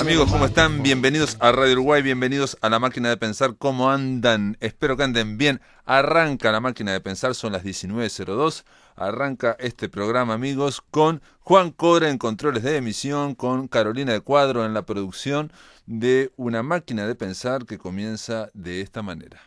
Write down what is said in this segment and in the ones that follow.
Amigos, ¿cómo están? Bienvenidos a Radio Uruguay, bienvenidos a La Máquina de Pensar. ¿Cómo andan? Espero que anden bien. Arranca La Máquina de Pensar, son las 19:02. Arranca este programa, amigos, con Juan Cora en controles de emisión, con Carolina de Cuadro en la producción de Una Máquina de Pensar que comienza de esta manera.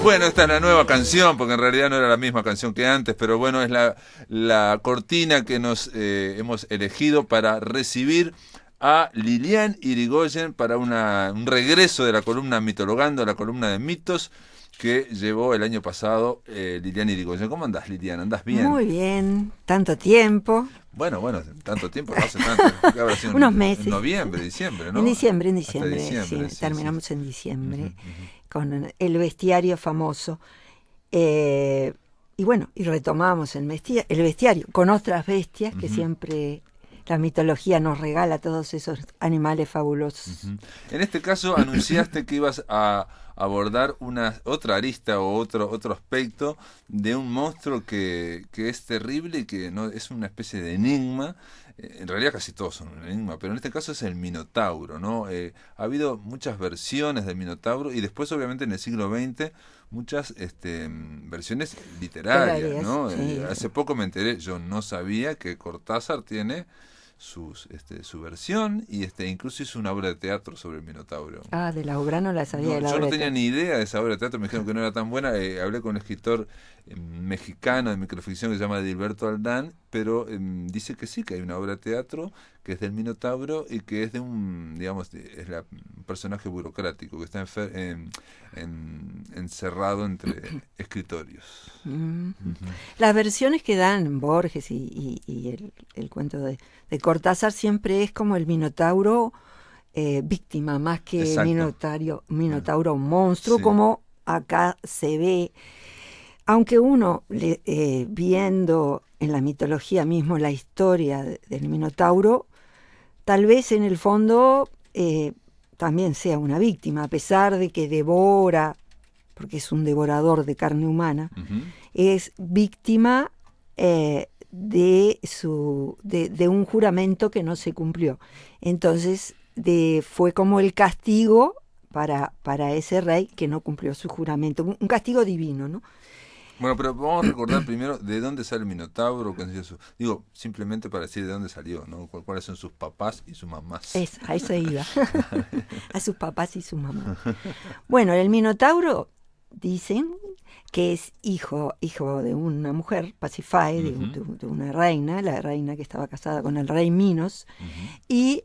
Bueno, esta es la nueva canción, porque en realidad no era la misma canción que antes, pero bueno, es la cortina que nos hemos elegido para recibir a Lilian Irigoyen para un regreso de la columna Mitologando, la columna de mitos que llevó el año pasado Lilian Irigoyen. ¿Cómo andás, Lilian? ¿Andás bien? Muy bien, tanto tiempo. Bueno, tanto tiempo, no hace tanto. Habrá sido unos meses. En noviembre, diciembre, ¿no? En diciembre, sí, terminamos en diciembre con el bestiario famoso. Y bueno, y retomamos el bestiario con otras bestias que siempre la mitología nos regala, todos esos animales fabulosos. En este caso anunciaste que ibas a abordar otra arista o otro aspecto de un monstruo que es terrible y que no es una especie de enigma. En realidad casi todos son un enigma, pero en este caso es el Minotauro, ¿no? Ha habido muchas versiones del Minotauro y después obviamente en el siglo XX muchas versiones literarias, ¿no? Sí. Hace poco me enteré, yo no sabía que Cortázar tiene su versión y incluso hizo una obra de teatro sobre el Minotauro. Ah, de la obra no la sabía. Yo no tenía ni idea de esa obra de teatro, me dijeron que no era tan buena. Hablé con un escritor mexicano de microficción que se llama Dilberto Aldán, pero dice que sí, que hay una obra de teatro que es del Minotauro y que es de un personaje burocrático que está encerrado entre escritorios. Las versiones que dan Borges y el cuento de Cortázar siempre es como el Minotauro víctima, más que Minotauro monstruo, sí. Como acá se ve. Aunque uno, viendo en la mitología mismo la historia del Minotauro, tal vez en el fondo también sea una víctima, a pesar de que devora, porque es un devorador de carne humana, es víctima de un juramento que no se cumplió. Entonces fue como el castigo para ese rey que no cumplió su juramento, un castigo divino, ¿no? Bueno, pero vamos a recordar primero de dónde sale el Minotauro, digo, simplemente para decir de dónde salió, ¿no? ¿Cuáles son sus papás y sus mamás? A eso iba, a sus papás y su mamá. Bueno, el Minotauro dicen que es hijo de una mujer, Pasífae, de una reina, la reina que estaba casada con el rey Minos, y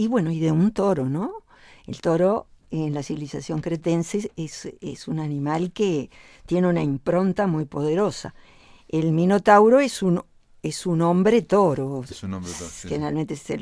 bueno, y de un toro, ¿no? El toro en la civilización cretense es un animal que tiene una impronta muy poderosa. El Minotauro es un hombre toro. Es un hombre toro, sí. Generalmente se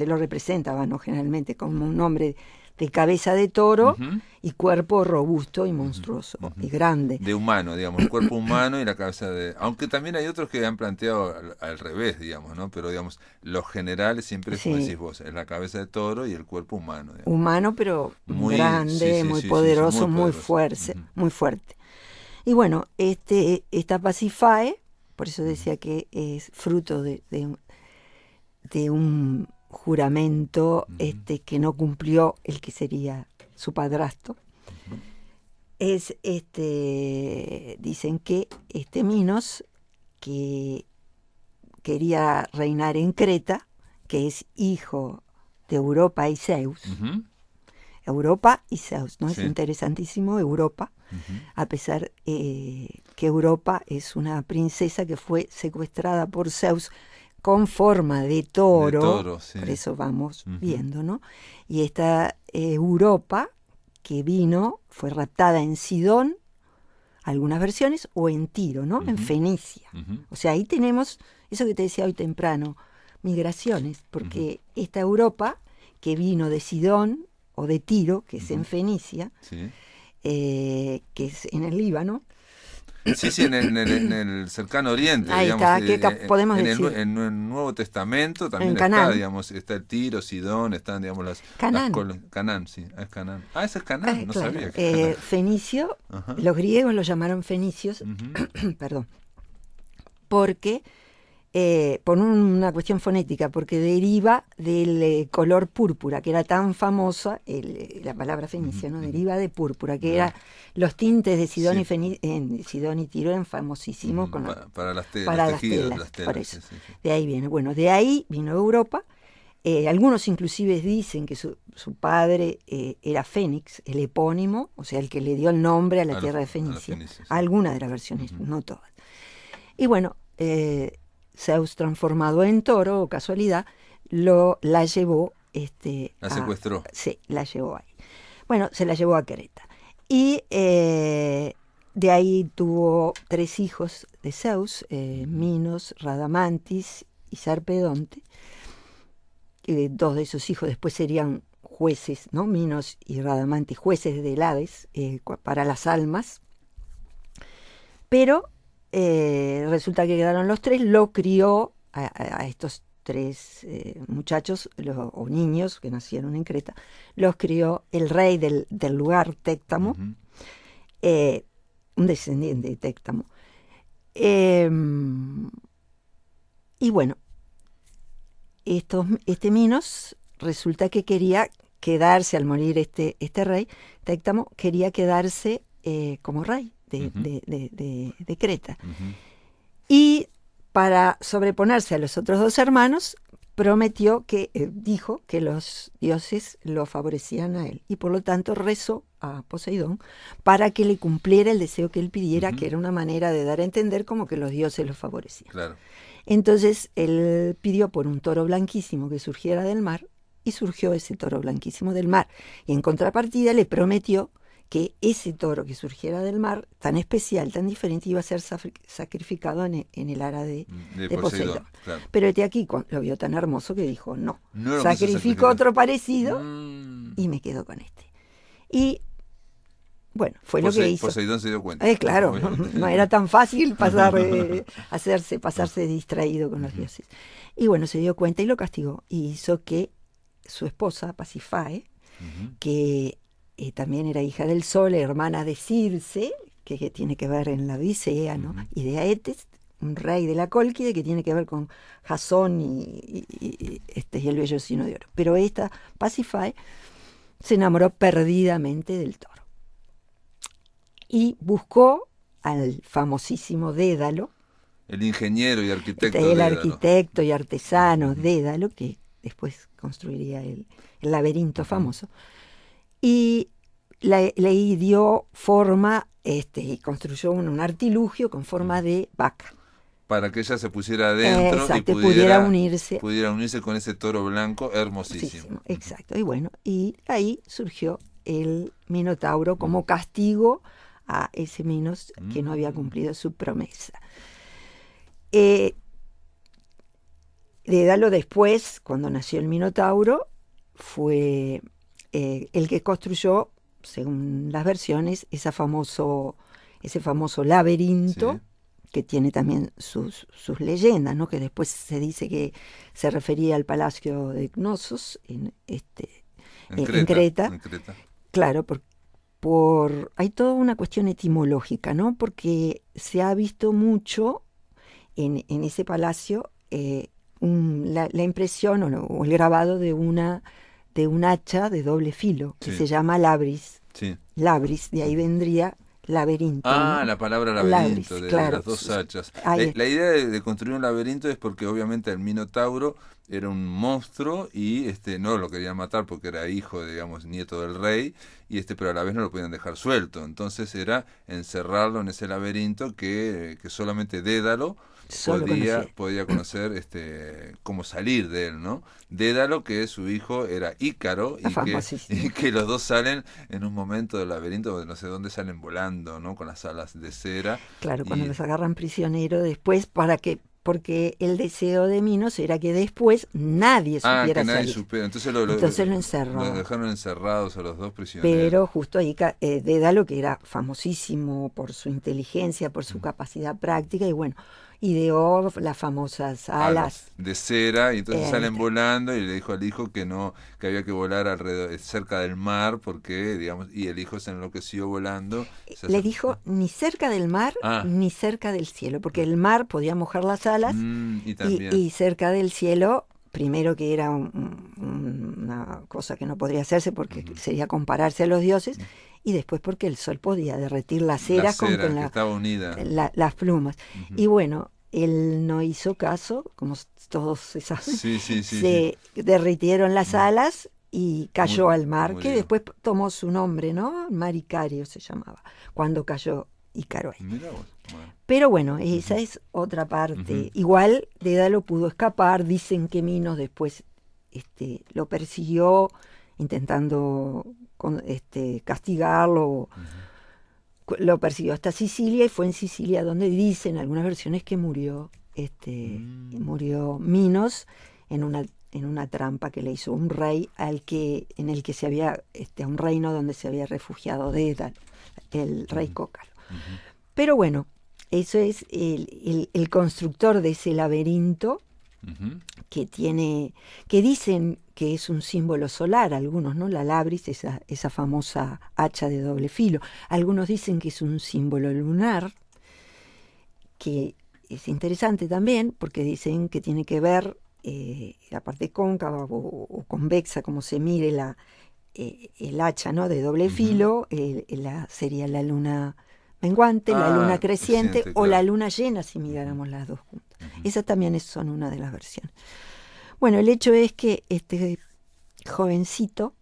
lo representa, ¿no? Generalmente como un hombre de cabeza de toro y cuerpo robusto y monstruoso y grande. De humano, digamos, el cuerpo humano y la cabeza de... Aunque también hay otros que han planteado al revés, digamos, ¿no? Pero, digamos, lo general siempre es, como decís vos, es la cabeza de toro y el cuerpo humano. Digamos. Humano, pero muy grande, muy poderoso, muy fuerte. Y bueno, esta Pasífae, por eso decía que es fruto de un juramento que no cumplió el que sería su padrastro. Dicen que Minos, que quería reinar en Creta, que es hijo de Europa y Zeus. Europa y Zeus, ¿no? Sí. Es interesantísimo Europa, a pesar que Europa es una princesa que fue secuestrada por Zeus con forma de toro, sí. Por eso vamos viendo, ¿no? Y esta Europa que fue raptada en Sidón, algunas versiones, o en Tiro, ¿no? En Fenicia. O sea, ahí tenemos, eso que te decía hoy temprano, migraciones, porque esta Europa que vino de Sidón o de Tiro, que es en Fenicia, sí. Que es en el Líbano. Sí, en el cercano oriente. Ahí digamos, está, ¿qué podemos decir? En el Nuevo Testamento también está el Tiro, Sidón, están, digamos, Canaán. Canaán, sí, es Canaán. Ese es Canaán, no sabía que era Canaán. Fenicio, los griegos lo llamaron fenicios, perdón, porque por una cuestión fonética, porque deriva del color púrpura, que era tan famosa, la palabra fenicia, ¿no? Deriva de púrpura, que era los tintes de Sidón, Sidón y Tiro eran famosísimos para las telas, para los tejidos, las telas, por eso. Sí. De ahí viene. Bueno, de ahí vino a Europa. Algunos inclusive dicen que su padre era Fénix, el epónimo, o sea, el que le dio el nombre a la tierra de Fenicia. Algunas de las versiones, no todas. Y bueno, Zeus, transformado en toro, o casualidad, la llevó... la secuestró. Sí, la llevó ahí. Bueno, se la llevó a Creta. Y de ahí tuvo 3 hijos de Zeus, Minos, Radamantis y Sarpedonte. 2 de esos hijos después serían jueces, ¿no? Minos y Radamantis, jueces del Hades, para las almas. Pero resulta que quedaron los 3, lo crió a estos 3 muchachos o niños que nacieron en Creta, los crió el rey del lugar, Téctamo, un descendiente de Téctamo. Y bueno, Minos resulta que quería quedarse, al morir este rey, Téctamo quería quedarse como rey de Creta. Y para sobreponerse a los otros 2 hermanos, dijo que los dioses lo favorecían a él, y por lo tanto rezó a Poseidón para que le cumpliera el deseo que él pidiera, que era una manera de dar a entender como que los dioses lo favorecían. Claro. Entonces él pidió por un toro blanquísimo que surgiera del mar, y surgió ese toro blanquísimo del mar. Y en contrapartida le prometió que ese toro que surgiera del mar, tan especial, tan diferente, iba a ser sacrificado en el ara de Poseidón. Claro. Pero aquí lo vio tan hermoso que dijo, no sacrificó otro parecido y me quedo con este. Y bueno, fue lo que hizo. Poseidón se dio cuenta. Claro, no era tan fácil pasarse distraído con los dioses. Y bueno, se dio cuenta y lo castigó. Y hizo que su esposa, Pasifae, que también era hija del sol, hermana de Circe, que tiene que ver en la Odisea, ¿no? Y de Aetes, un rey de la Cólquide, que tiene que ver con Jasón y el vellocino de oro. Pero esta Pasifae se enamoró perdidamente del toro. Y buscó al famosísimo Dédalo, el ingeniero y arquitecto arquitecto y artesano Dédalo, que después construiría el laberinto famoso, y le dio forma, y construyó un artilugio con forma de vaca. Para que ella se pusiera adentro y pudiera unirse con ese toro blanco hermosísimo. Exacto, y bueno, y ahí surgió el Minotauro como castigo a ese Minos que no había cumplido su promesa. Dédalo después, cuando nació el Minotauro, fue el que construyó, según las versiones, ese famoso laberinto, que tiene también sus leyendas, ¿no? Que después se dice que se refería al palacio de Cnosos en Creta. Claro, hay toda una cuestión etimológica, ¿no? Porque se ha visto mucho en ese palacio la impresión o el grabado de un hacha de doble filo, que se llama labris. Labris, de ahí vendría laberinto. ¿No? La palabra laberinto, labris, de claro. las 2 hachas. La idea de construir un laberinto es porque obviamente el Minotauro era un monstruo y no lo querían matar porque era hijo, digamos, nieto del rey, pero a la vez no lo podían dejar suelto. Entonces era encerrarlo en ese laberinto que solamente Dédalo podía conocer cómo salir de él, ¿no? Dédalo, que su hijo era Ícaro, y que los dos salen en un momento del laberinto de no sé dónde, salen volando, ¿no? Con las alas de cera. Claro, cuando los agarran prisioneros después, porque el deseo de Minos era que después nadie supiera salir. Entonces lo encerró. Los dejaron encerrados a los 2 prisioneros. Pero justo ahí Dédalo, que era famosísimo por su inteligencia, por su capacidad práctica, y bueno, ideó las famosas alas de cera, y entonces salen volando, y le dijo al hijo que no, que había que volar alrededor, cerca del mar, porque, digamos, y el hijo se enloqueció volando. Le dijo ni cerca del mar ni cerca del cielo, porque el mar podía mojar las alas, y cerca del cielo, primero que era una cosa que no podría hacerse porque sería compararse a los dioses, y después porque el sol podía derretir la cera con que estaba unida. Las plumas. Y bueno, él no hizo caso, como todos se saben. Se derritieron las alas y cayó al mar, que después tomó su nombre, ¿no? Mar Icario se llamaba, cuando cayó Ícaro ahí. Bueno. Pero bueno, esa es otra parte. Igual Dédalo pudo escapar, dicen que Minos después lo persiguió intentando castigarlo. Lo persiguió hasta Sicilia, y fue en Sicilia donde dicen algunas versiones que murió murió Minos en una trampa que le hizo un rey en el que se había a un reino donde se había refugiado Dédalo, el rey Cócalo. Pero bueno, eso es el constructor de ese laberinto, que dicen que es un símbolo solar, algunos, ¿no? La labris, esa famosa hacha de doble filo. Algunos dicen que es un símbolo lunar, que es interesante también, porque dicen que tiene que ver la parte cóncava o convexa, como se mire el hacha, ¿no? De doble filo, sería la luna menguante, la luna creciente, o la luna llena, si miráramos las dos juntas. Esas también son una de las versiones. Bueno, el hecho es que este jovencito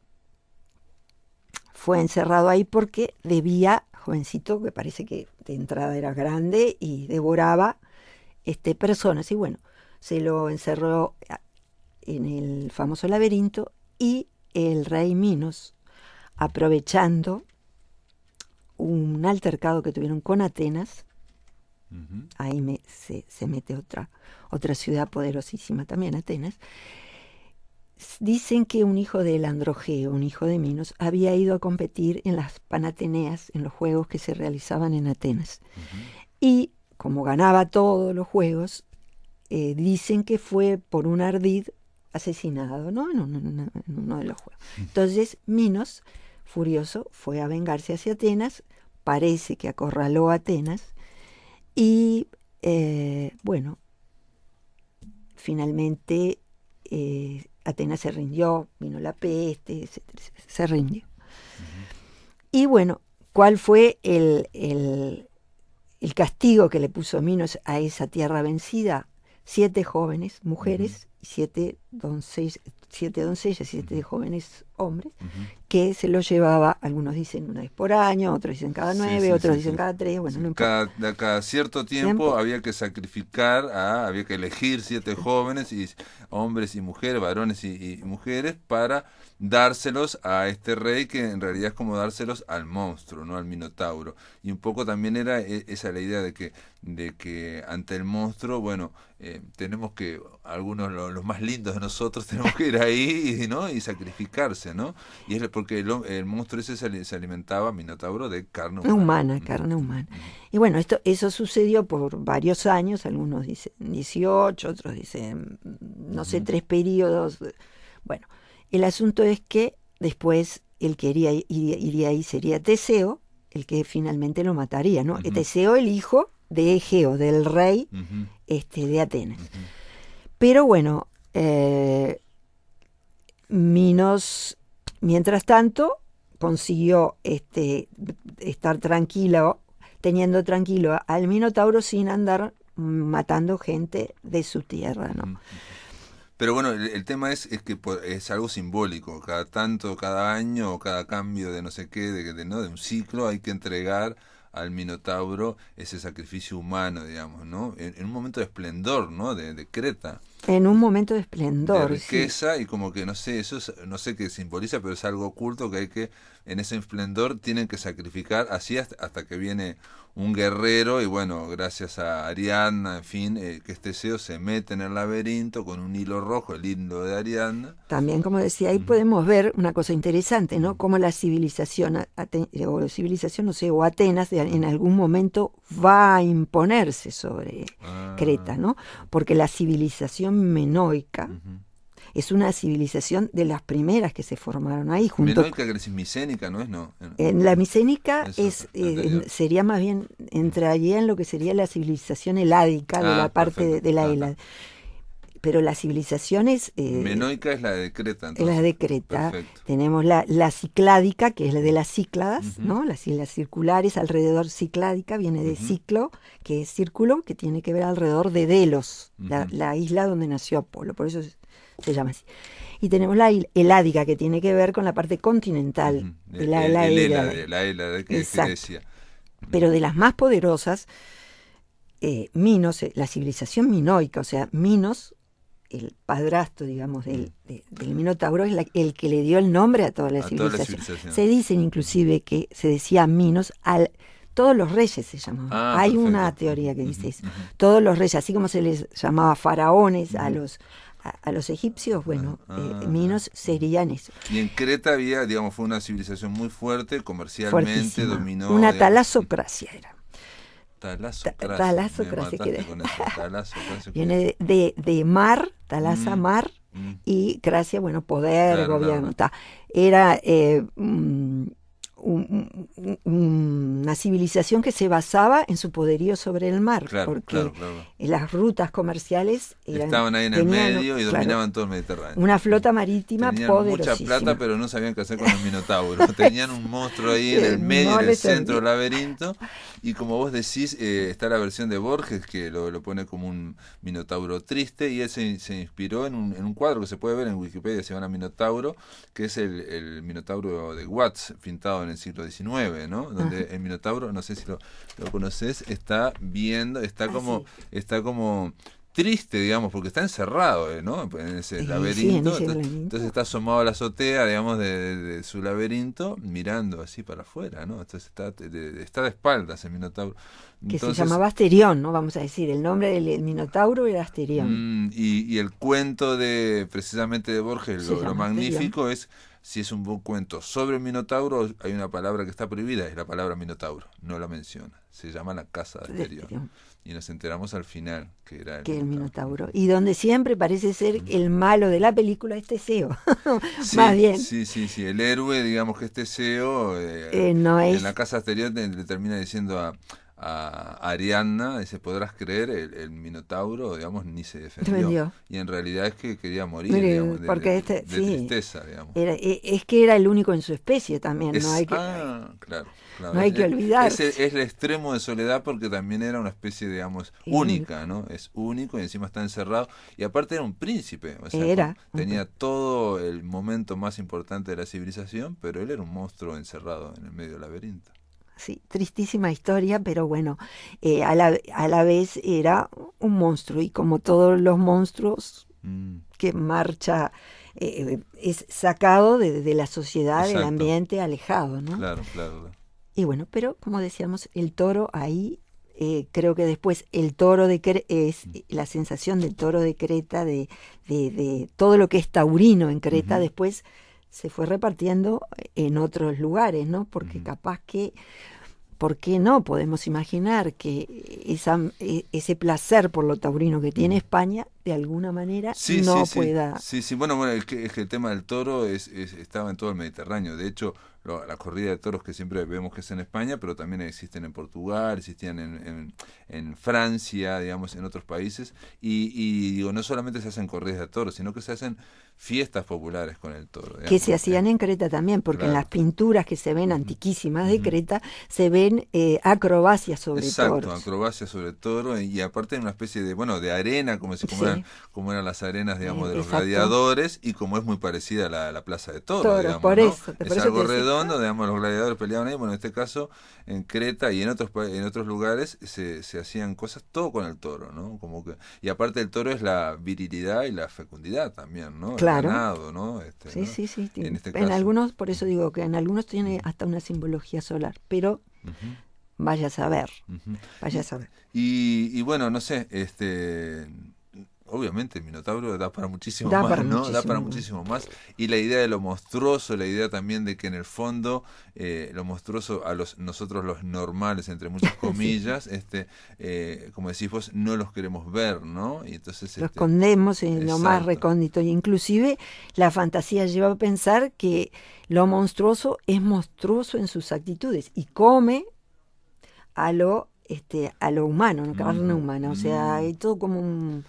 fue encerrado ahí porque jovencito que parece que de entrada era grande y devoraba personas, y bueno, se lo encerró en el famoso laberinto, y el rey Minos, aprovechando un altercado que tuvieron con Atenas, ahí se mete otra ciudad poderosísima también, Atenas. Dicen que un hijo del Androgeo, un hijo de Minos, había ido a competir en las Panateneas, en los juegos que se realizaban en Atenas. Y como ganaba todos los juegos, dicen que fue por un ardid asesinado, ¿no? En uno de los juegos. Entonces Minos, furioso, fue a vengarse hacia Atenas, parece que acorraló a Atenas, y bueno, finalmente Atenas se rindió, vino la peste, etcétera, se rindió. Y bueno, ¿cuál fue el castigo que le puso Minos a esa tierra vencida? 7 jóvenes mujeres y 7 doncellas, 7 jóvenes hombres, que se los llevaba, algunos dicen una vez por año, otros dicen cada 9, otros dicen cada 3, bueno, no importa. Cada cierto tiempo había que sacrificar, había que elegir 7 jóvenes, y hombres y mujeres, varones y mujeres, para dárselos a este rey, que en realidad es como dárselos al monstruo, no al Minotauro. Y un poco también era esa la idea de que ante el monstruo, bueno, tenemos que, algunos los más lindos de nosotros, tenemos que ir ahí, ¿no? Y sacrificarse, ¿no? Y es porque el monstruo ese se alimentaba, Minotauro, de carne humana. Carne humana. Y bueno, eso sucedió por varios años, algunos dicen 18, otros dicen, no sé, 3 periodos. Bueno, el asunto es que después el que iría ahí sería Teseo, el que finalmente lo mataría, ¿no? Teseo, el hijo de Egeo, del rey de Atenas. Pero bueno, Minos, mientras tanto, consiguió estar tranquilo, teniendo tranquilo al Minotauro sin andar matando gente de su tierra, ¿no? Pero bueno, el tema es que es algo simbólico. Cada año o cada cambio de no sé qué, de un ciclo, hay que entregar al Minotauro ese sacrificio humano, digamos, ¿no? En un momento de esplendor, ¿no? De Creta. En un momento de esplendor. De riqueza, sí. Y como que no sé, no sé qué simboliza, pero es algo oculto que hay que, en ese esplendor tienen que sacrificar así hasta que viene un guerrero y bueno, gracias a Ariadna, en fin, que Teseo se mete en el laberinto con un hilo rojo, el hilo de Ariadna. También, como decía, ahí podemos ver una cosa interesante, ¿no? Cómo la civilización, no sé, o Atenas en algún momento va a imponerse sobre Creta, ¿no? Porque la civilización minoica es una civilización de las primeras que se formaron ahí. Minoica, que es micénica, ¿no es? No. En la micénica sería más bien, entraría en lo que sería la civilización heládica de la parte de la Hélade. Pero la civilización es... minoica es la de Creta, entonces. Es la de Creta. Perfecto. Tenemos la cicládica, que es la de las Cícladas, ¿no? Las circulares, alrededor cicládica, viene de ciclo, que es círculo, que tiene que ver alrededor de Delos, la isla donde nació Apolo, por eso se llama así. Y tenemos la heládica, que tiene que ver con la parte continental de la Hélade. La Hélade, que decía. Pero de las más poderosas, Minos, la civilización minoica, o sea, Minos, el padrastro, digamos, del Minotauro, es el que le dio el nombre a toda la civilización. Se dicen inclusive que se decía Minos todos los reyes se llamaban. Hay perfecto. Una teoría que dice eso. Todos los reyes, así como se les llamaba faraones a los egipcios, bueno, Minos serían eso. Y en Creta había, digamos, fue una civilización muy fuerte, comercialmente, fuertísima. Dominó. Una talasocracia era. Talasocracia. Viene de mar, talasa, mar, y cracia, bueno, poder, claro, gobierno. No. Era una civilización que se basaba en su poderío sobre el mar, porque las rutas comerciales estaban ahí en el medio y dominaban todo el Mediterráneo. Una flota marítima poderosísima. Mucha plata, pero no sabían qué hacer con el Minotauro. Tenían un monstruo ahí en el medio, en el centro del laberinto, y como vos decís, está la versión de Borges, que lo pone como un Minotauro triste, y él se inspiró en un cuadro que se puede ver en Wikipedia, se llama Minotauro, que es el Minotauro de Watts, pintado en el siglo XIX, ¿no? Donde el Minotauro, no sé si lo conoces, está como triste, digamos, porque está encerrado, ¿no? En ese laberinto. Entonces está asomado a la azotea, digamos, de su laberinto, mirando así para afuera, ¿no? Entonces está de espaldas el Minotauro. Que se llamaba Asterión, ¿no? Vamos a decir, el nombre del Minotauro era Asterión. Y el cuento precisamente de Borges, lo magnífico Asterión. Si es un buen cuento sobre el Minotauro, hay una palabra que está prohibida, es la palabra Minotauro, no la menciona. Se llama la casa de Asterión. Y nos enteramos al final que era el Minotauro. Y donde siempre parece ser el malo de la película es Teseo. Más bien. Sí. El héroe, digamos que es Teseo. En la casa de Asterión le termina diciendo a Ariadna, dice, podrás creer, el Minotauro, digamos, ni se defendió. Y en realidad es que quería morir, digamos, de tristeza, digamos. Es que era el único en su especie también, no hay que... Claro. No hay que olvidar. Es el extremo de soledad porque también era una especie, digamos, única, ¿no? Es único y encima está encerrado. Y aparte era un príncipe, o sea, tenía todo el momento más importante de la civilización, pero él era un monstruo encerrado en el medio del laberinto. Sí, tristísima historia, pero bueno, a la vez era un monstruo, y como todos los monstruos que marcha, es sacado de la sociedad, del ambiente, alejado, ¿no? Claro. Y bueno, pero como decíamos, el toro ahí, creo que después el toro es la sensación del toro de Creta, de todo lo que es taurino en Creta, después se fue repartiendo en otros lugares, ¿no? Porque capaz que, ¿por qué no? Podemos imaginar que ese placer por lo taurino que tiene España, de alguna manera, pueda... Sí, bueno, es que el tema del toro estaba en todo el Mediterráneo. De hecho, la corrida de toros que siempre vemos que es en España, pero también existen en Portugal, existían en Francia, digamos, en otros países. Y digo, no solamente se hacen corridas de toros, sino que se hacen fiestas populares con el toro. Digamos, que se hacían en Creta también, porque en las pinturas que se ven antiquísimas de Creta, se ven acrobacias sobre toros. Exacto, acrobacias sobre toro, y aparte en una especie de arena, como si fuera cómo eran las arenas, digamos, de los exacto. gladiadores, y como es muy parecida a la Plaza de Toros, Toros, digamos, por ¿no? eso, Es algo redondo, digamos, los gladiadores peleaban ahí. Bueno, en este caso, en Creta y en otros lugares se hacían cosas todo con el toro, ¿no? Como que, y aparte el toro es la virilidad y la fecundidad también, ¿no? Claro. El ganado, ¿no? Sí, ¿no? sí, sí. En este caso. Algunos, por eso digo que en algunos tiene hasta una simbología solar, pero vaya a saber, vaya a saber. Y bueno, no sé, obviamente Minotauro da para muchísimo más, ¿no? Da para muchísimo más. Y la idea de lo monstruoso, la idea también de que en el fondo lo monstruoso a nosotros los normales, entre muchas comillas, como decís vos, no los queremos ver, ¿no? Y entonces lo escondemos en exacto. lo más recóndito. Y inclusive la fantasía lleva a pensar que lo monstruoso es monstruoso en sus actitudes y come a lo humano, ¿no? Carne humana. O sea, hay todo como un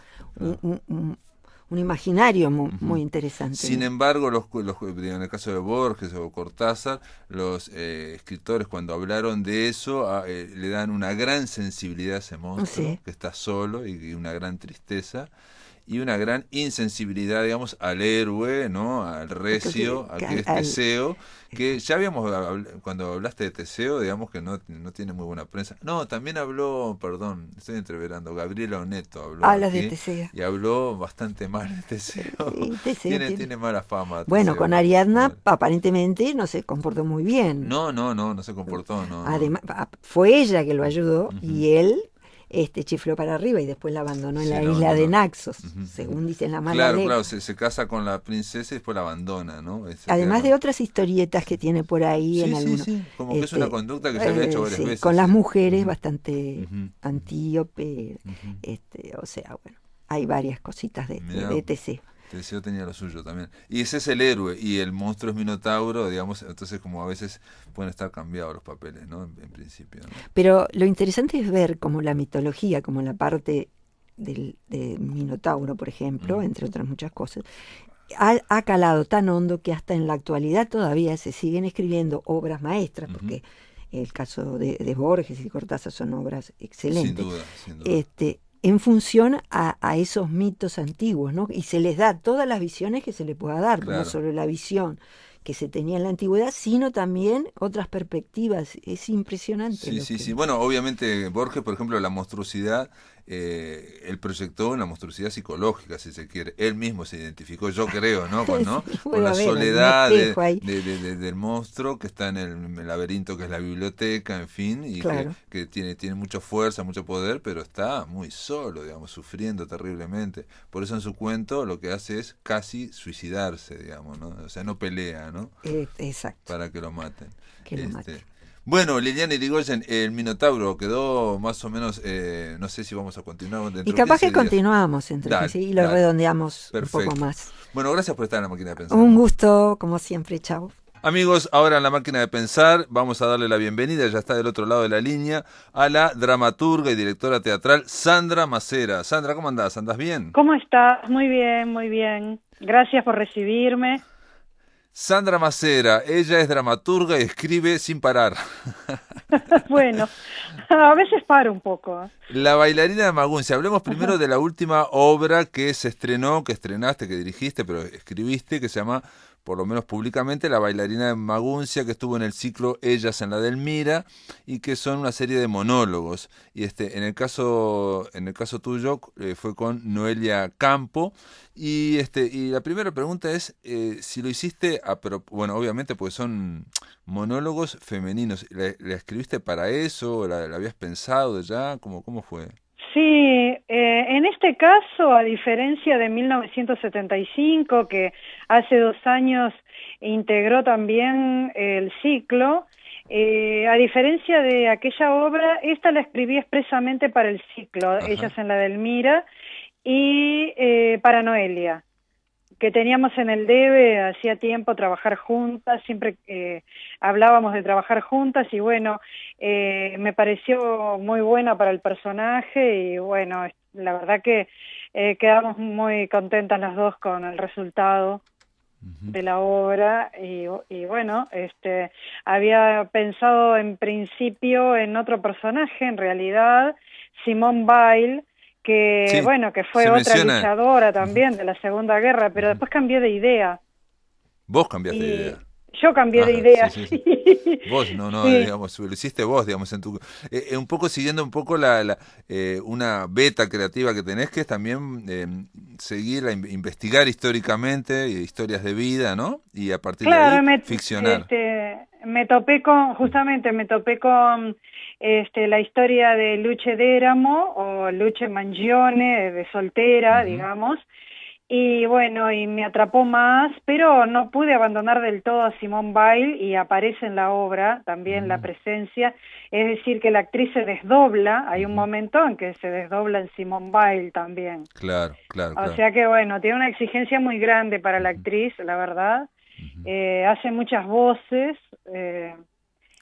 imaginario muy interesante. Sin embargo, en el caso de Borges o Cortázar, los escritores cuando hablaron de eso le dan una gran sensibilidad a ese monstruo, que está solo, y una gran tristeza, y una gran insensibilidad, digamos, al héroe, ¿no? Al recio, a que es Teseo, que ya habíamos, cuando hablaste de Teseo, digamos que no tiene muy buena prensa. No, también habló, perdón, estoy entreverando, Gabriela Oneto habló aquí, de Teseo. Y habló bastante mal de Teseo. Sí, Teseo tiene mala fama. Teseo, bueno, con Ariadna aparentemente no se comportó muy bien. No se comportó, no. Además, fue ella que lo ayudó y él chifló para arriba y después la abandonó en la isla de Naxos, según dicen la mala ley. Claro, se casa con la princesa y después la abandona, ¿no? Además de otras historietas que tiene por ahí en algunos. Sí, como que es una conducta que se había hecho varias veces. Con las mujeres bastante antíope, o sea, bueno, hay varias cositas de Teseo. Teseo tenía lo suyo también. Y ese es el héroe, y el monstruo es Minotauro, digamos, entonces como a veces pueden estar cambiados los papeles, ¿no? En principio, ¿no? Pero lo interesante es ver como la mitología, como la parte de Minotauro, por ejemplo, entre otras muchas cosas, ha calado tan hondo que hasta en la actualidad todavía se siguen escribiendo obras maestras, porque el caso de Borges y Cortázar son obras excelentes. Sin duda. En función a esos mitos antiguos, ¿no? Y se les da todas las visiones que se le pueda dar, no solo la visión que se tenía en la antigüedad, sino también otras perspectivas. Es impresionante. Sí. Bueno, obviamente Borges, por ejemplo, la monstruosidad, él proyectó una monstruosidad psicológica, si se quiere. Él mismo se identificó, yo creo, ¿no? Con la soledad del monstruo que está en el laberinto que es la biblioteca, en fin, y que tiene mucha fuerza, mucho poder, pero está muy solo, digamos, sufriendo terriblemente. Por eso en su cuento lo que hace es casi suicidarse, digamos, ¿no? O sea, no pelea, ¿no? Exacto. Para que lo maten. Maten. Bueno, Liliana Irigoyen, el Minotauro quedó más o menos, no sé si vamos a continuar. Y capaz que continuamos y lo redondeamos un poco más. Bueno, gracias por estar en La Máquina de Pensar. Un gusto, como siempre, chao. Amigos, ahora en La Máquina de Pensar vamos a darle la bienvenida, ya está del otro lado de la línea, a la dramaturga y directora teatral Sandra Macera. Sandra, ¿cómo andás? ¿Andás bien? ¿Cómo estás? Muy bien, muy bien. Gracias por recibirme. Sandra Macera, ella es dramaturga y escribe sin parar. Bueno, a veces paro un poco. La bailarina de Maguncia. Hablemos primero de la última obra que se estrenó, que estrenaste, que dirigiste, pero escribiste, que se llama, por lo menos públicamente, La bailarina de Maguncia, que estuvo en el ciclo Ellas en la Delmira, y que son una serie de monólogos. Y en el caso tuyo fue con Noelia Campo. Y la primera pregunta es si lo hiciste, pero bueno, obviamente porque son monólogos femeninos. ¿La escribiste para eso? ¿La habías pensado ya? ¿Cómo fue? Sí, en este caso, a diferencia de 1975, que hace 2 años integró también el ciclo, a diferencia de aquella obra, esta la escribí expresamente para el ciclo, Ellas en la Delmira, y para Noelia, que teníamos en el debe hacía tiempo trabajar juntas, siempre hablábamos de trabajar juntas y bueno, me pareció muy buena para el personaje y bueno, la verdad que quedamos muy contentas las dos con el resultado de la obra y bueno, había pensado en principio en otro personaje, en realidad, Simone Weil, que Sí, bueno, que fue se otra menciona. luchadora también de la Segunda Guerra, pero después cambié de idea. Vos cambiaste de Y idea. yo cambié de Ah, sí, idea, sí, sí. sí. Vos, no, Sí, digamos, lo hiciste vos, digamos, en tu... un poco siguiendo un poco una beta creativa que tenés, que es también seguir, investigar históricamente, historias de vida, ¿no? Y a partir de ahí, claro, ficcionar. me topé con, justamente me topé con la historia de Luce d'Eramo o Luce Mangione, de soltera, Ujú, digamos, y bueno, y me atrapó más, pero no pude abandonar del todo a Simone Weil y aparece en la obra también la ujú, presencia, es decir, que la actriz se desdobla, hay un ujú. momento en que se desdobla en Simone Weil también. Claro, claro, O claro. sea que bueno, tiene una exigencia muy grande para la Ujú, actriz, la verdad. ujú. Hace muchas voces.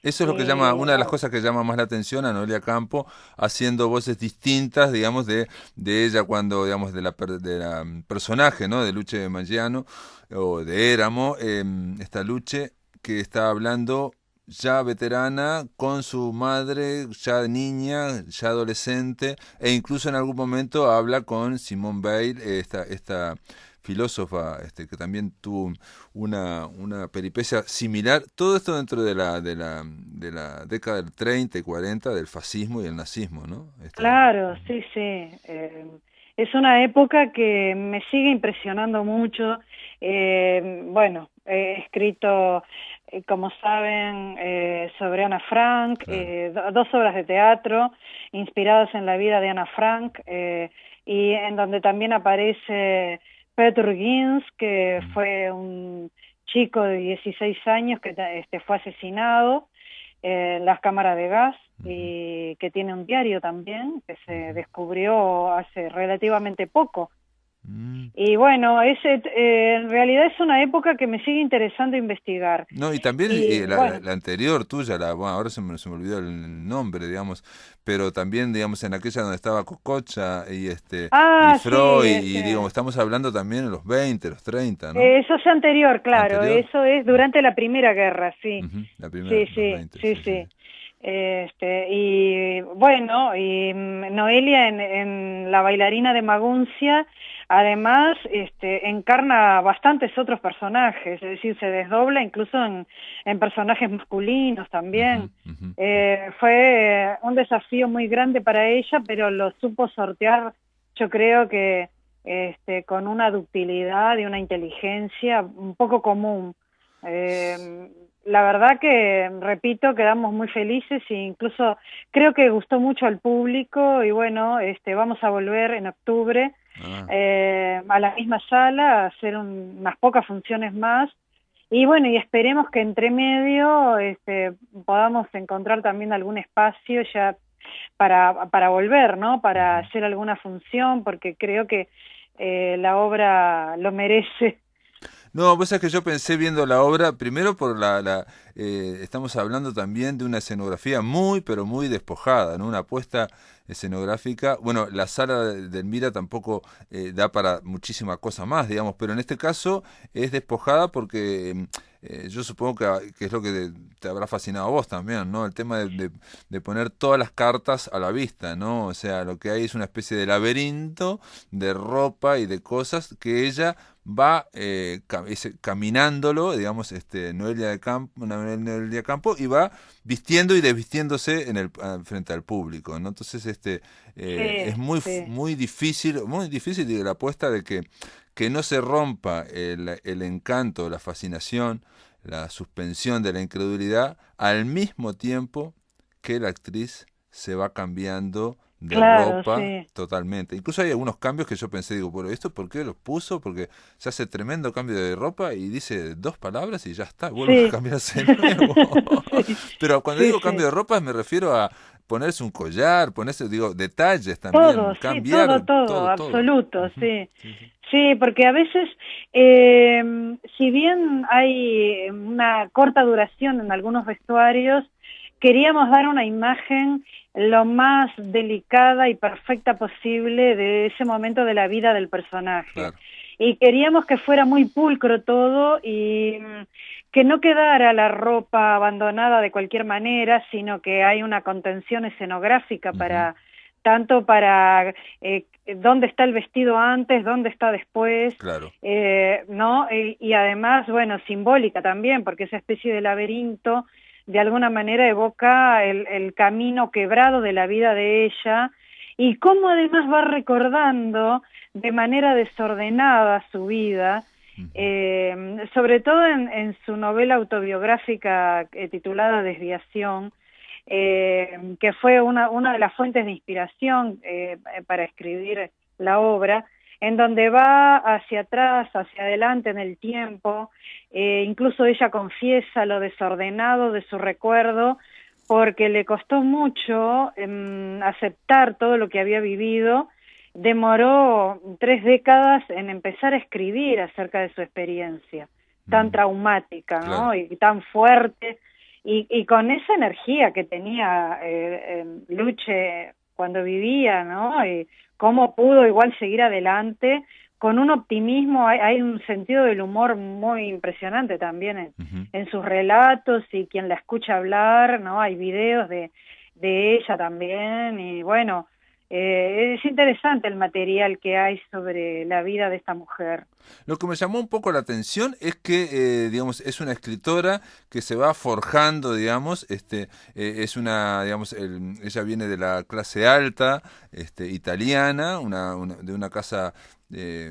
Eso es lo que llama, Y una de las cosas que llama más la atención a Noelia Campo, haciendo voces distintas, digamos, de ella cuando, digamos, de la personaje, ¿no? De Luce Mangiano, o de Éramo, esta Luce que está hablando ya veterana con su madre, ya niña, ya adolescente, e incluso en algún momento habla con Simone Weil, esta filósofa, que también tuvo una peripecia similar, todo esto dentro de la década del 30 y 40 del fascismo y el nazismo, ¿no? claro, sí, sí. Es una época que me sigue impresionando mucho. Bueno, he escrito, como saben, sobre Ana Frank, Claro. dos obras de teatro inspiradas en la vida de Ana Frank, y en donde también aparece Peter Gins, que Mm, fue un chico de 16 años que fue asesinado en las cámaras de gas, ujú, y que tiene un diario también que se ujú. descubrió hace relativamente poco. Mm. Y bueno, en realidad es una época que me sigue interesando investigar. No, y también Y la, la- bueno, la anterior tuya, bueno, ahora se me olvidó el nombre, digamos, pero también, digamos, en aquella donde estaba Cococha y ah, sí, Freud, y digamos, estamos hablando también de los 20 los 30, ¿no? eso es anterior, claro, Anterior. eso es durante la Primera Guerra, sí, Ujú, la primera, sí, los sí, 20 sí, sí, sí, sí. sí. Y bueno, y Noelia en La bailarina de Maguncia, además, encarna bastantes otros personajes, es decir, se desdobla incluso en personajes masculinos Ujú, también. ujú. Fue un desafío muy grande para ella, pero lo supo sortear, yo creo que con una ductilidad y una inteligencia un poco común. La verdad que, repito, quedamos muy felices e incluso creo que gustó mucho al público y bueno, vamos a volver en octubre Ah, a la misma sala a hacer unas pocas funciones más y bueno, y esperemos que entre medio podamos encontrar también algún espacio ya para volver, ¿no? Para ujú. hacer alguna función, porque creo que la obra lo merece. No, vos sabés que yo pensé viendo la obra, primero por estamos hablando también de una escenografía muy, pero muy despojada, ¿no? Una apuesta escenográfica. Bueno, la sala de Elmira tampoco da para muchísima cosa más, digamos, pero en este caso es despojada porque yo supongo que es lo que te habrá fascinado a vos también, ¿no? El tema de poner todas las cartas a la vista, ¿no? O sea, lo que hay es una especie de laberinto de ropa y de cosas que ella va caminándolo, digamos, Noelia Campo, y va vistiendo y desvistiéndose frente al público, ¿no? Entonces, es Sí, sí. muy difícil digo, la apuesta de que no se rompa el encanto, la fascinación, la suspensión de la incredulidad, al mismo tiempo que la actriz se va cambiando de Claro, ropa sí. totalmente. Incluso hay algunos cambios que yo pensé, digo, bueno, ¿esto por qué los puso? Porque se hace tremendo cambio de ropa y dice dos palabras y ya está, vuelve a Sí. cambiarse de nuevo. Sí, Pero cuando sí, digo cambio sí. de ropa me refiero a ponerse un collar, ponerse, digo, detalles también, Todo, sí, cambiar todo, todo, todo. absoluto, Ujú, sí. sí, sí. Sí, porque a veces, si bien hay una corta duración en algunos vestuarios, queríamos dar una imagen lo más delicada y perfecta posible de ese momento de la vida del personaje. Claro. Y queríamos que fuera muy pulcro todo y que no quedara la ropa abandonada de cualquier manera, sino que hay una contención escenográfica Ujú, tanto para dónde está el vestido antes, dónde está después, Claro. ¿no? Y además, bueno, simbólica también, porque esa especie de laberinto de alguna manera evoca el camino quebrado de la vida de ella, y cómo además va recordando de manera desordenada su vida, sobre todo en su novela autobiográfica titulada Desviación, que fue una de las fuentes de inspiración para escribir la obra, en donde va hacia atrás, hacia adelante en el tiempo, incluso ella confiesa lo desordenado de su recuerdo, porque le costó mucho aceptar todo lo que había vivido. Demoró 3 décadas en empezar a escribir acerca de su experiencia, tan traumática, ¿no? Claro. Y tan fuerte, y con esa energía que tenía Luche cuando vivía, ¿no? Y cómo pudo igual seguir adelante, con un optimismo, hay un sentido del humor muy impresionante también en sus relatos, y quien la escucha hablar, ¿no? Hay videos de ella también, y bueno, es interesante el material que hay sobre la vida de esta mujer. Lo que me llamó un poco la atención es que, digamos, es una escritora que se va forjando, digamos, es una, digamos, ella viene de la clase alta, italiana, de una casa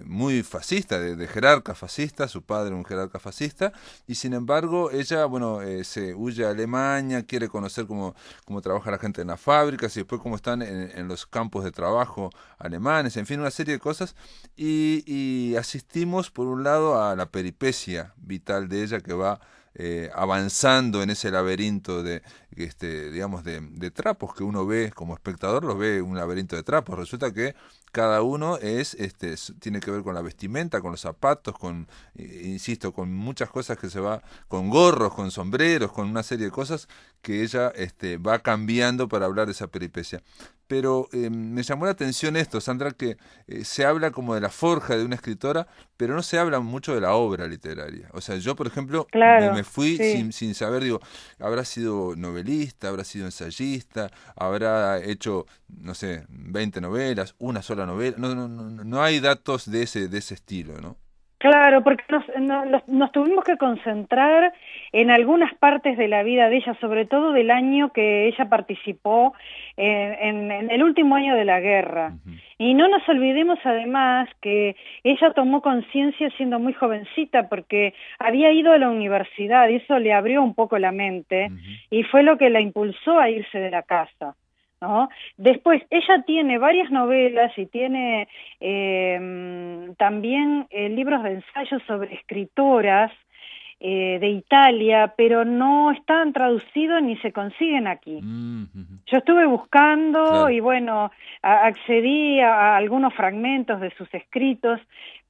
muy fascista, de jerarca fascista, su padre un jerarca fascista, y sin embargo ella, bueno, se huye a Alemania, quiere conocer cómo trabaja la gente en las fábricas y después cómo están en los campos de trabajo alemanes, en fin, una serie de cosas, y asistimos por un lado a la peripecia vital de ella que va avanzando en ese laberinto digamos, de trapos que uno ve como espectador, los ve un laberinto de trapos. Resulta que cada uno tiene que ver con la vestimenta, con los zapatos, insisto, con muchas cosas que se va, con gorros, con sombreros, con una serie de cosas que ella va cambiando para hablar de esa peripecia. Pero me llamó la atención esto, Sandra, que se habla como de la forja de una escritora, pero no se habla mucho de la obra literaria. O sea, yo, por ejemplo, Claro, me fui sí. sin saber, digo, habrá sido novelista, habrá sido ensayista, habrá hecho, no sé, 20 novelas, una sola novela. No hay datos de ese estilo, ¿no? Claro, porque nos tuvimos que concentrar en algunas partes de la vida de ella, sobre todo del año que ella participó en el último año de la guerra. Y no nos olvidemos además que ella tomó conciencia siendo muy jovencita, porque había ido a la universidad y eso le abrió un poco la mente, y fue lo que la impulsó a irse de la casa, ¿no? Después, ella tiene varias novelas y tiene también libros de ensayos sobre escritoras de Italia, pero no están traducidos ni se consiguen aquí. Yo estuve buscando, Claro. y bueno, accedí a algunos fragmentos de sus escritos,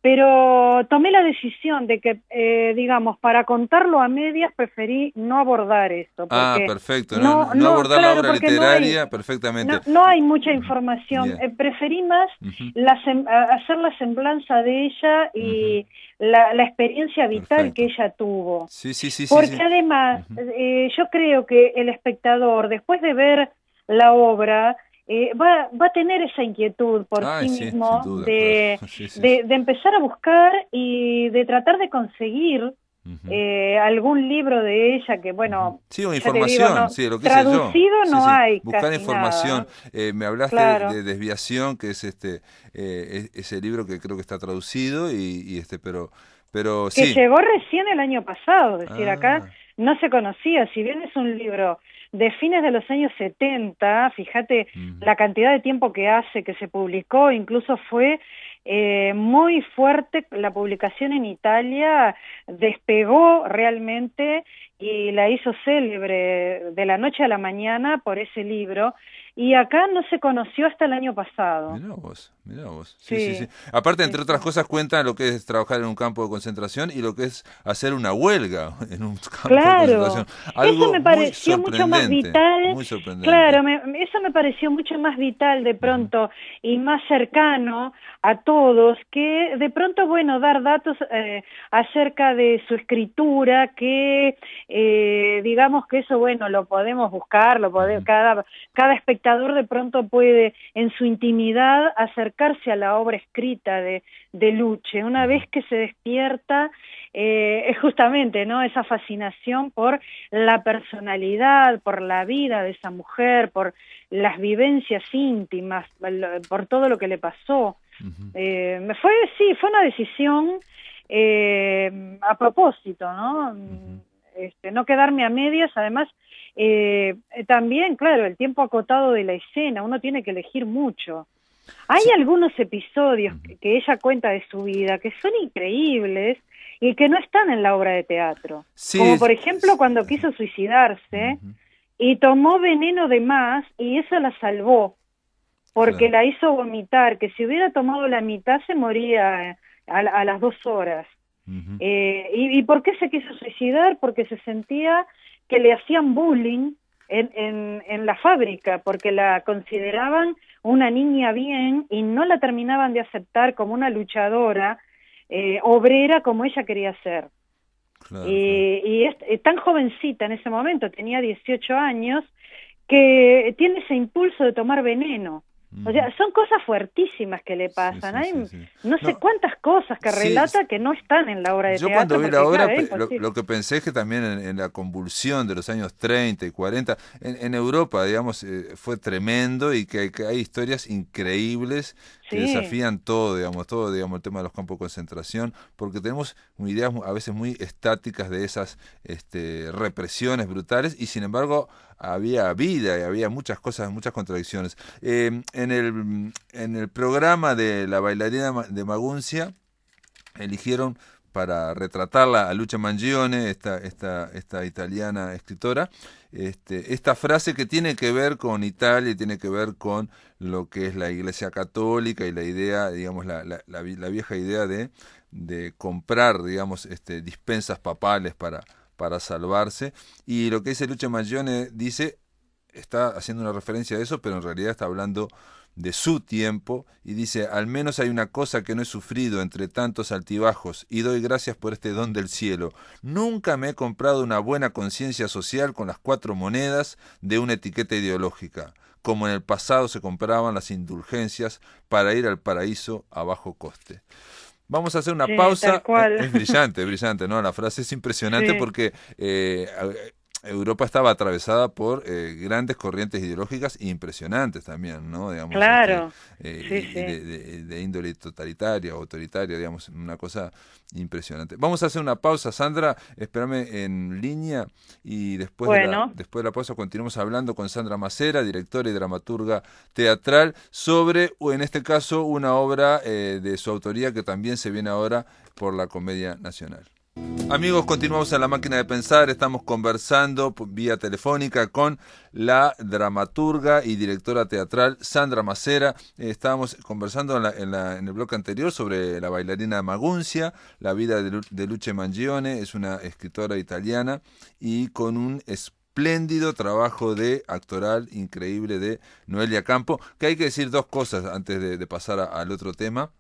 pero tomé la decisión de que, digamos, para contarlo a medias preferí no abordar esto, porque Perfecto. No abordar la claro, obra porque literaria, perfectamente. no hay mucha información. Yeah. Preferí más hacer la semblanza de ella y la experiencia vital que ella tuvo. Sí, sí, sí. Porque sí. además, yo creo que el espectador, después de ver la obra, va a tener esa inquietud por sí mismo, sin duda, de, claro. Sí. de empezar a buscar y de tratar de conseguir algún libro de ella que, bueno, sí, o ya información, te digo, no, sí, lo que hice yo. traducido Sí, no sí. hay Buscar casi información. nada. Me hablaste Claro. de Desviación, que es ese libro que creo que está traducido pero Que sí. llegó recién el año pasado, es decir, acá Ah. no se conocía. Si bien es un libro de fines de los años 70, fíjate la cantidad de tiempo que hace que se publicó, incluso fue muy fuerte la publicación en Italia, despegó realmente y la hizo célebre de la noche a la mañana por ese libro, y acá no se conoció hasta el año pasado. Mirá vos. Sí. Aparte, entre otras cosas, cuenta lo que es trabajar en un campo de concentración y lo que es hacer una huelga en un campo de concentración. Algo eso me pareció mucho más vital. Muy sorprendente. Claro, eso me pareció mucho más vital de pronto y más cercano a todos, que de pronto, bueno, dar datos acerca de su escritura que, digamos que eso, bueno, lo podemos buscar, cada espectador de pronto puede en su intimidad acercarse a la obra escrita de Luce. Una vez que se despierta, es justamente, ¿no?, esa fascinación por la personalidad, por la vida de esa mujer, por las vivencias íntimas, por todo lo que le pasó. Fue una decisión a propósito, ¿no? No quedarme a medias, además también, claro, el tiempo acotado de la escena, uno tiene que elegir mucho. Hay algunos episodios que ella cuenta de su vida que son increíbles y que no están en la obra de teatro, como por ejemplo cuando quiso suicidarse y tomó veneno de más y eso la salvó, porque la hizo vomitar, que si hubiera tomado la mitad se moría a las 2 horas. ¿Y por qué se quiso suicidar? Porque se sentía que le hacían bullying en la fábrica, porque la consideraban una niña bien y no la terminaban de aceptar como una luchadora obrera como ella quería ser. Y es tan jovencita en ese momento, tenía 18 años, que tiene ese impulso de tomar veneno. O sea, son cosas fuertísimas que le pasan. Hay no sé cuántas cosas que relata que no están en la obra de teatro. Yo cuando vi la obra, lo que pensé es que también en la convulsión de los años 30 y 40, en Europa, digamos, fue tremendo y que hay historias increíbles que desafían todo, digamos, el tema de los campos de concentración, porque tenemos ideas a veces muy estáticas de esas represiones brutales y sin embargo había vida y había muchas cosas, muchas contradicciones. En el programa de la bailarina de Maguncia eligieron para retratarla a Luce Mangione, esta italiana escritora, esta frase que tiene que ver con Italia y tiene que ver con lo que es la Iglesia Católica y la idea, digamos, la vieja idea de comprar, digamos, dispensas papales para salvarse. Y lo que dice Luce Mangione está haciendo una referencia a eso, pero en realidad está hablando de su tiempo y dice: al menos hay una cosa que no he sufrido entre tantos altibajos y doy gracias por este don del cielo. Nunca me he comprado una buena conciencia social con las 4 monedas de una etiqueta ideológica, como en el pasado se compraban las indulgencias para ir al paraíso a bajo coste. Vamos a hacer una pausa. Es brillante, ¿no? La frase es impresionante porque Europa estaba atravesada por grandes corrientes ideológicas impresionantes también, ¿no? Digamos, claro. De índole totalitaria, autoritaria, digamos, una cosa impresionante. Vamos a hacer una pausa, Sandra, espérame en línea y después de la pausa continuamos hablando con Sandra Macera, directora y dramaturga teatral, sobre, o en este caso, una obra de su autoría que también se viene ahora por la Comedia Nacional. Amigos, continuamos en La Máquina de Pensar, estamos conversando vía telefónica con la dramaturga y directora teatral Sandra Macera. Estábamos conversando en el bloque anterior sobre la bailarina de Maguncia, la vida de Luce Mangione, es una escritora italiana y con un espléndido trabajo de actoral increíble de Noelia Campo, que hay que decir 2 cosas antes de pasar al otro tema.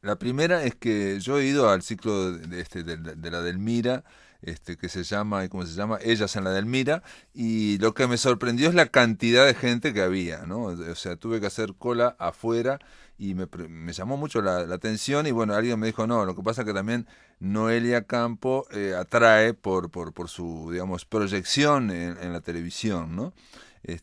La primera es que yo he ido al ciclo de la Delmira, que se llama, ¿cómo se llama? Ellas en la Delmira, y lo que me sorprendió es la cantidad de gente que había, ¿no? O sea, tuve que hacer cola afuera y me llamó mucho la atención y bueno, alguien me dijo, no, lo que pasa es que también Noelia Campo atrae por su, digamos, proyección en la televisión, ¿no?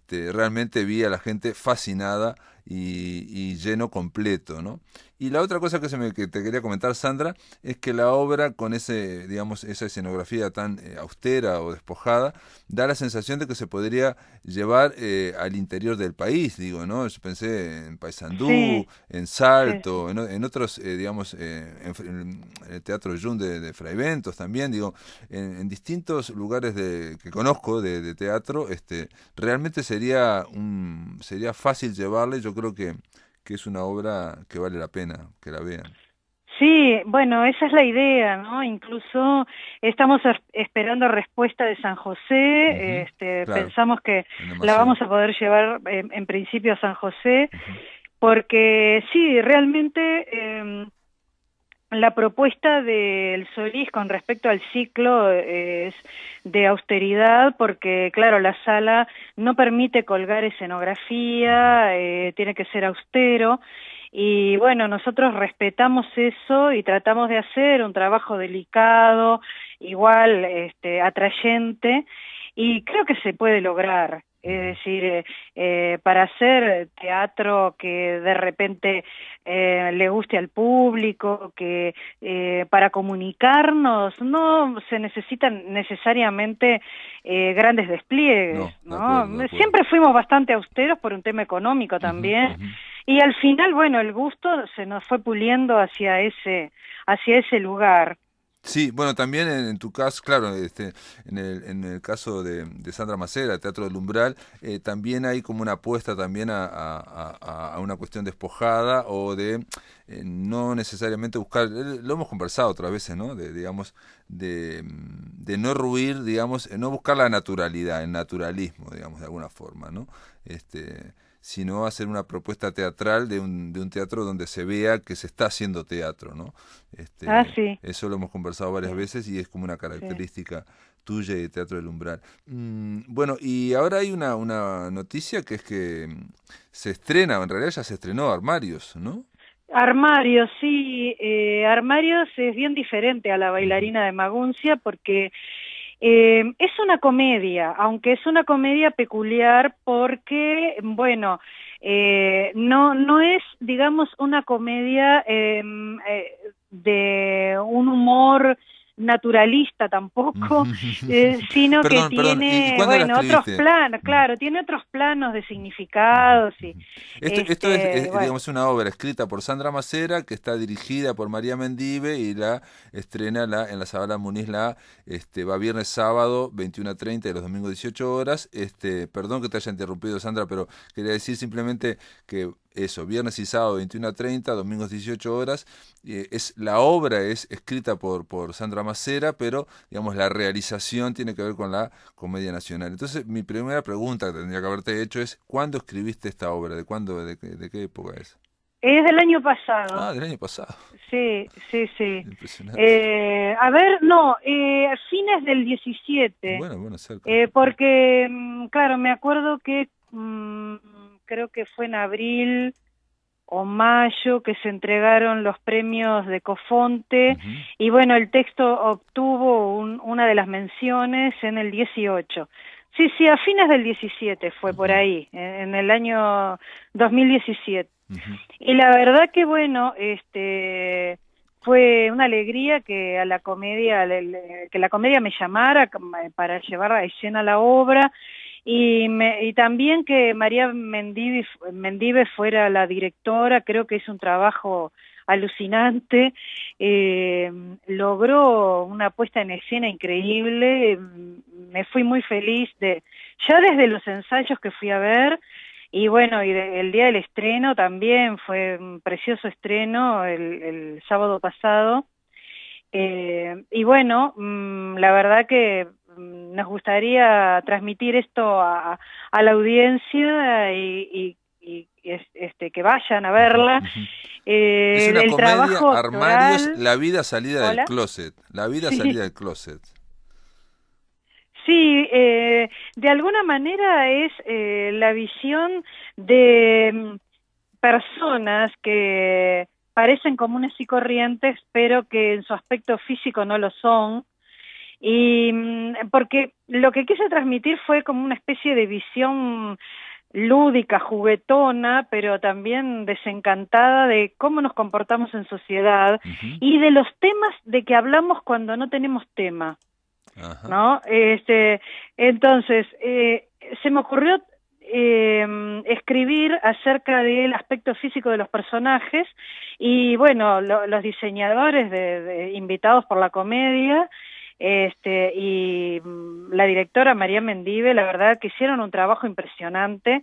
Realmente vi a la gente fascinada y lleno completo, ¿no? Y la otra cosa que te quería comentar, Sandra, es que la obra con esa escenografía tan austera o despojada, da la sensación de que se podría llevar al interior del país, digo, ¿no? Yo pensé en Paysandú, en Salto, en otros, digamos, en el Teatro Jun de Fray Bentos también, digo, en distintos lugares que conozco de teatro, realmente sería fácil llevarle. Yo creo que es una obra que vale la pena que la vean. Sí, bueno, esa es la idea, ¿no? Incluso estamos esperando respuesta de San José, claro, pensamos que la vamos a poder llevar en principio a San José, porque sí, realmente la propuesta del Solís con respecto al ciclo es de austeridad porque, claro, la sala no permite colgar escenografía, tiene que ser austero. Y bueno, nosotros respetamos eso y tratamos de hacer un trabajo delicado, igual atrayente, y creo que se puede lograr. Es decir, para hacer teatro que de repente le guste al público, que para comunicarnos no se necesitan necesariamente grandes despliegues, No, ¿no? de acuerdo. Siempre fuimos bastante austeros por un tema económico también, y al final, bueno, el gusto se nos fue puliendo hacia ese lugar. Sí, bueno, también en tu caso, claro, en el caso de Sandra Macera, Teatro del Umbral, también hay como una apuesta también a una cuestión despojada o de no necesariamente buscar, lo hemos conversado otras veces, ¿no? Digamos, de no ruir, digamos, no buscar la naturalidad, el naturalismo, digamos, de alguna forma, ¿no? Sino hacer una propuesta teatral de un teatro donde se vea que se está haciendo teatro, ¿no? Sí. Eso lo hemos conversado varias Sí. veces y es como una característica Sí. tuya y de Teatro del Umbral. Bueno, y ahora hay una noticia que es que se estrena, en realidad ya se estrenó Armarios, ¿no? Armarios, sí. Armarios es bien diferente a La bailarina de Maguncia porque es una comedia, aunque es una comedia peculiar porque, bueno, no es, digamos, una comedia de un humor naturalista tampoco, sino que Perdón, ¿y tiene, cuándo la bueno, otros escribiste? planos, claro, tiene otros planos de significados y, Esto es, bueno. digamos, una obra escrita por Sandra Macera, que está dirigida por María Mendive y la estrena en la Sala Muniz, va viernes, sábado, 21:30 y los domingos 18 horas. Perdón que te haya interrumpido, Sandra, pero quería decir simplemente que eso, viernes y sábado 21:30, domingos 18 horas, la obra es escrita por Sandra Macera, pero digamos la realización tiene que ver con la Comedia Nacional. Entonces mi primera pregunta que tendría que haberte hecho es, ¿cuándo escribiste esta obra? ¿De cuándo, de qué época es? Es del año pasado. Ah, del año pasado. Sí. Impresionante. A ver, no, fines del 17, Bueno, cerca. porque, claro, me acuerdo que creo que fue en abril o mayo que se entregaron los premios de Cofonte, y bueno, el texto obtuvo una de las menciones en el 18. Sí, a fines del 17 fue por ahí, en el año 2017. Y la verdad que bueno, fue una alegría que a la comedia, que la comedia me llamara para llevar a escena la obra, y también que María Mendive fuera la directora. Creo que es un trabajo alucinante, logró una puesta en escena increíble. Me fui muy feliz ya desde los ensayos que fui a ver. Y bueno, el día del estreno también fue un precioso estreno, el sábado pasado. Y bueno, la verdad que nos gustaría transmitir esto a la audiencia y que vayan a verla. Es una El comedia, trabajo Armarios, actoral. la vida salida del ¿Hola? closet. La vida Sí. salida del closet. Sí, de alguna manera es la visión de personas que parecen comunes y corrientes, pero que en su aspecto físico no lo son. Y porque lo que quise transmitir fue como una especie de visión lúdica, juguetona, pero también desencantada de cómo nos comportamos en sociedad y de los temas de que hablamos cuando no tenemos tema. Ajá. ¿No? Entonces, se me ocurrió escribir acerca del aspecto físico de los personajes, y bueno, los diseñadores invitados por la comedia, y la directora María Mendive, la verdad que hicieron un trabajo impresionante.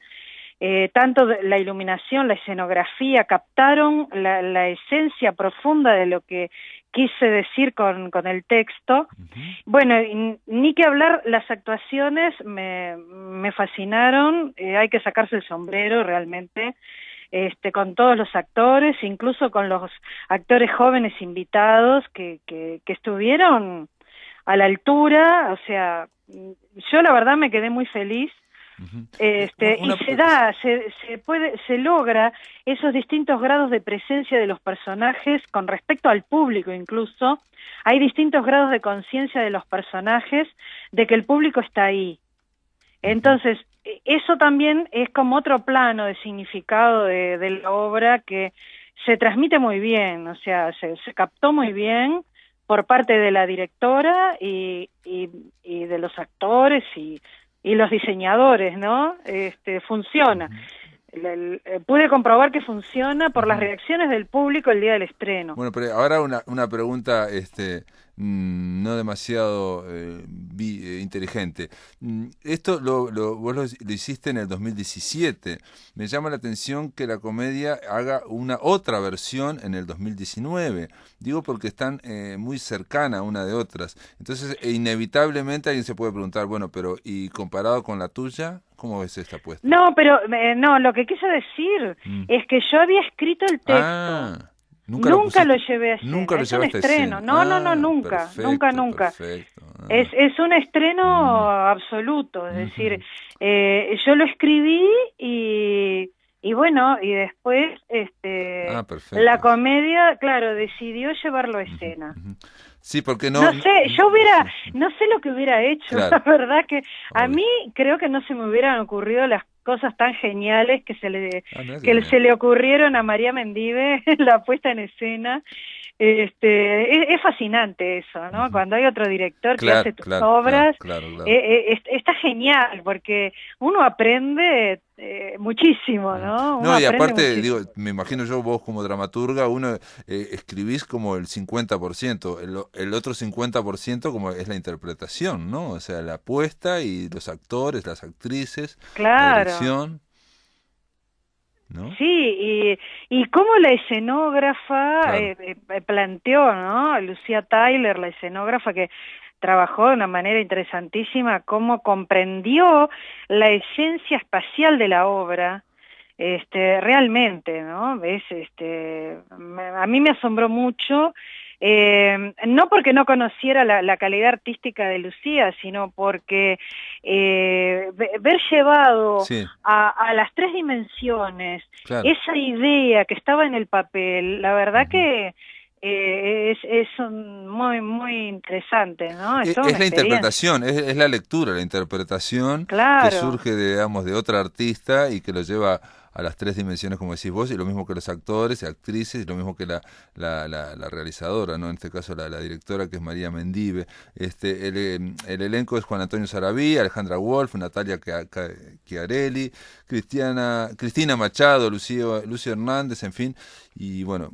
Tanto la iluminación, la escenografía, captaron la esencia profunda de lo que quise decir con el texto. Bueno, ni que hablar, las actuaciones me fascinaron, hay que sacarse el sombrero realmente. con todos los actores, incluso con los actores jóvenes invitados que estuvieron a la altura. O sea, yo la verdad me quedé muy feliz. Y se logra esos distintos grados de presencia de los personajes con respecto al público. Incluso hay distintos grados de conciencia de los personajes, de que el público está ahí. Entonces eso también es como otro plano de significado de la obra, que se transmite muy bien. O sea, se captó muy bien por parte de la directora y de los actores y los diseñadores, ¿no? Funciona. Pude comprobar que funciona por las reacciones del público el día del estreno. Bueno, pero ahora una pregunta no demasiado inteligente. Esto vos lo hiciste en el 2017. Me llama la atención que la comedia haga otra versión en el 2019. Digo porque están muy cercanas una de otras. Entonces, inevitablemente alguien se puede preguntar, bueno, pero ¿y comparado con la tuya? ¿Cómo ves esta apuesta? No, pero no, lo que quise decir es que yo había escrito el texto. Nunca lo llevé a escena. Nunca lo llevaste a escena. No, nunca. Perfecto. Es un estreno absoluto. Es decir, yo lo escribí y bueno, y después la comedia, claro, decidió llevarlo a escena. Sí, porque no sé, no sé lo que hubiera hecho, claro. La verdad que a mí creo que no se me hubieran ocurrido las cosas tan geniales que se le ocurrieron a María Mendive, la puesta en escena. Es fascinante eso, ¿no? Cuando hay otro director que hace tus obras, está genial, porque uno aprende muchísimo, ¿no? No, y aparte, digo, me imagino yo, vos como dramaturga, uno escribís como el 50%, el otro 50% como es la interpretación, ¿no? O sea, la apuesta y los actores, las actrices, la dirección, ¿no? Sí, y cómo la escenógrafa planteó, ¿no? Lucía Tyler, la escenógrafa, que trabajó de una manera interesantísima, cómo comprendió la esencia espacial de la obra, realmente, ¿no? ¿Ves? A mí me asombró mucho, no porque no conociera la calidad artística de Lucía, sino porque ver llevado a las tres dimensiones esa idea que estaba en el papel, la verdad que es muy muy interesante, ¿no? Es la interpretación, es la lectura, la interpretación que surge de otra artista y que lo lleva a las tres dimensiones, como decís vos, y lo mismo que los actores y actrices, y lo mismo que la realizadora, ¿no? En este caso la directora, que es María Mendive. El elenco es Juan Antonio Sarabí, Alejandra Wolf, Natalia Chiarelli, Cristina Machado, Lucio Hernández, en fin, y bueno...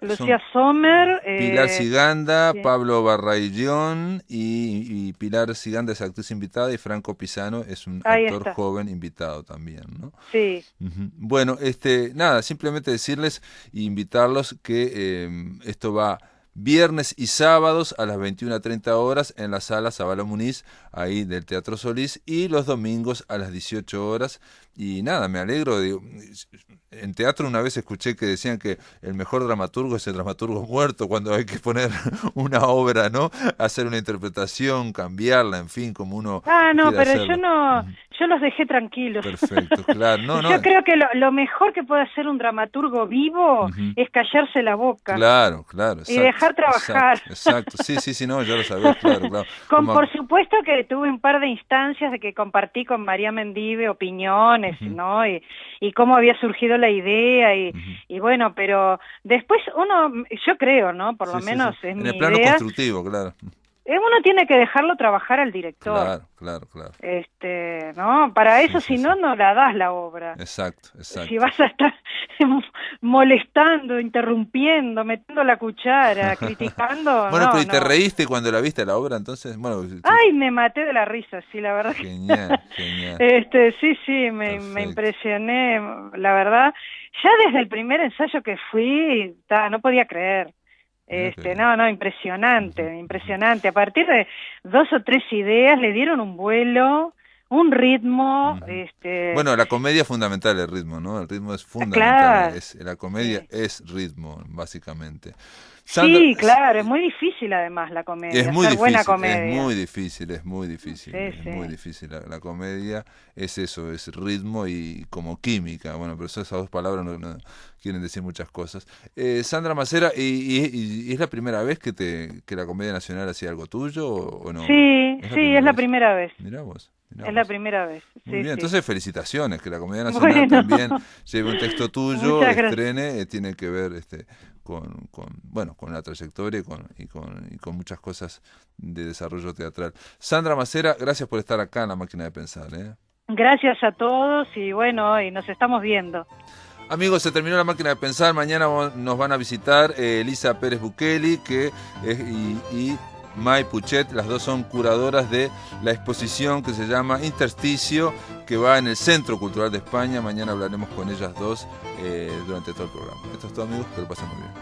Lucía Sommer, Pilar Ciganda, Pablo Barraillón y Pilar Ciganda es actriz invitada y Franco Pisano es un actor joven invitado también, ¿no? Sí. Bueno, nada, simplemente decirles e invitarlos que esto va viernes y sábados a las 21:30 horas en la sala Zabala Muniz, ahí del Teatro Solís, y los domingos a las 18 horas. Y nada, me alegro. En teatro una vez escuché que decían que el mejor dramaturgo es el dramaturgo muerto, cuando hay que poner una obra, ¿no? Hacer una interpretación, cambiarla, en fin, como uno no, pero hacerlo. Yo no, yo los dejé tranquilos. Perfecto, claro. Yo creo que lo mejor que puede hacer un dramaturgo vivo es callarse la boca. Claro. Exacto, y dejar trabajar. Exacto. Sí, no, ya lo sabés, claro. Por supuesto que tuve un par de instancias de que compartí con María Mendive opiniones, ¿no? Y cómo había surgido la idea y bueno, pero después yo creo, ¿no? Por lo menos es mi idea. En el plano constructivo, claro. Uno tiene que dejarlo trabajar al director. Claro. ¿No? Para eso, si no la das la obra. Exacto. Si vas a estar molestando, interrumpiendo, metiendo la cuchara, criticando. Bueno, pero ¿y te reíste cuando la viste la obra? Entonces, bueno. Ay, me maté de la risa, sí, la verdad. Genial. Sí, me impresioné, la verdad. Ya desde el primer ensayo que fui, no podía creer. Impresionante. A partir de 2 o 3 ideas le dieron un vuelo un ritmo. Bueno, la comedia es fundamental, el ritmo, ¿no? El ritmo es fundamental. Claro. La comedia es ritmo, básicamente. Sandra, sí, claro, es muy difícil además la comedia, es muy difícil, buena comedia. Es muy difícil, es muy difícil, sí, es sí. muy difícil. La comedia es eso, es ritmo y como química. Bueno, pero esas dos palabras no quieren decir muchas cosas. Sandra Macera, ¿y es la primera vez que la Comedia Nacional hacía algo tuyo o no? Sí, es la primera vez. Mirá vos. Es la primera vez. Muy bien, sí. Entonces felicitaciones, que la Comedia Nacional también lleve un texto tuyo, estrene, tiene que ver con la trayectoria y con muchas cosas de desarrollo teatral. Sandra Macera, gracias por estar acá en La Máquina de Pensar. Gracias a todos y bueno, y nos estamos viendo. Amigos, se terminó La Máquina de Pensar. Mañana nos van a visitar Elisa Pérez Bukeli y May Puchet. Las dos son curadoras de la exposición que se llama Intersticio, que va en el Centro Cultural de España. Mañana hablaremos con ellas dos durante todo el programa. Esto es todo, amigos, que lo pasen muy bien.